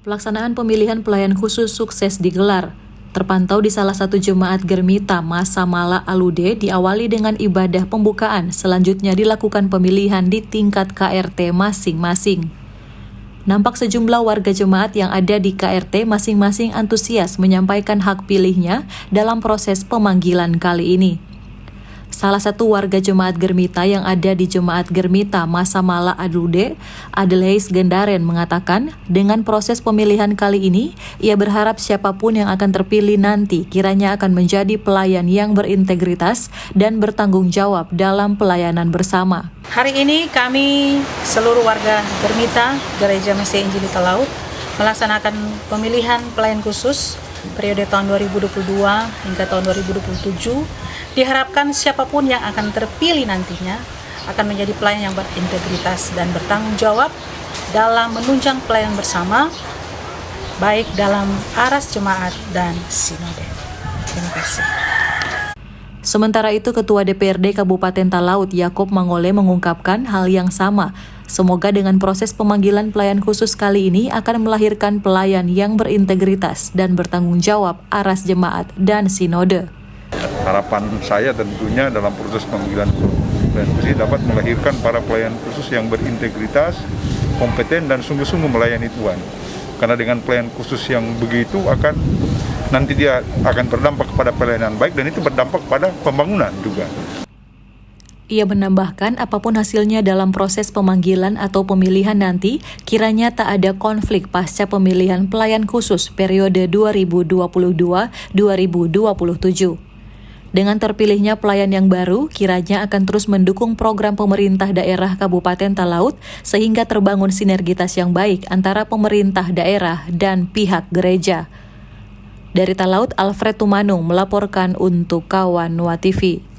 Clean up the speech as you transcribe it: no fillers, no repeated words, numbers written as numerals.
Pelaksanaan pemilihan pelayan khusus sukses digelar. Terpantau di salah satu jemaat Germita Masa Mala Alude diawali dengan ibadah pembukaan, selanjutnya dilakukan pemilihan di tingkat KRT masing-masing. Nampak sejumlah warga jemaat yang ada di KRT masing-masing antusias menyampaikan hak pilihnya dalam proses pemanggilan kali ini. Salah satu warga jemaat Germita yang ada di jemaat Germita Masa Mala Alude, Adeleis Gendaren mengatakan, dengan proses pemilihan kali ini, ia berharap siapapun yang akan terpilih nanti kiranya akan menjadi pelayan yang berintegritas dan bertanggung jawab dalam pelayanan bersama. Hari ini kami seluruh warga Germita, Gereja Mesih Injili Talaut, melaksanakan pemilihan pelayan khusus periode tahun 2022 hingga tahun 2027. Diharapkan siapapun yang akan terpilih nantinya akan menjadi pelayan yang berintegritas dan bertanggung jawab dalam menunjang pelayanan bersama, baik dalam aras jemaat dan sinode. Terima kasih. Sementara itu, Ketua DPRD Kabupaten Talaut, Yakob Mangole, mengungkapkan hal yang sama. Semoga dengan proses pemanggilan pelayan khusus kali ini akan melahirkan pelayan yang berintegritas dan bertanggung jawab aras jemaat dan sinode. Harapan saya tentunya dalam proses pemanggilan pelayan khusus ini dapat melahirkan para pelayan khusus yang berintegritas, kompeten, dan sungguh-sungguh melayani Tuhan. Karena dengan pelayan khusus yang begitu nanti dia akan berdampak kepada pelayanan baik dan itu berdampak pada pembangunan juga. Ia menambahkan apapun hasilnya dalam proses pemanggilan atau pemilihan nanti, kiranya tak ada konflik pasca pemilihan pelayan khusus periode 2022-2027. Dengan terpilihnya pelayan yang baru, kiranya akan terus mendukung program pemerintah daerah Kabupaten Talaut sehingga terbangun sinergitas yang baik antara pemerintah daerah dan pihak gereja. Dari Talaut, Alfred Tumanung melaporkan untuk Kawan Nuwa TV.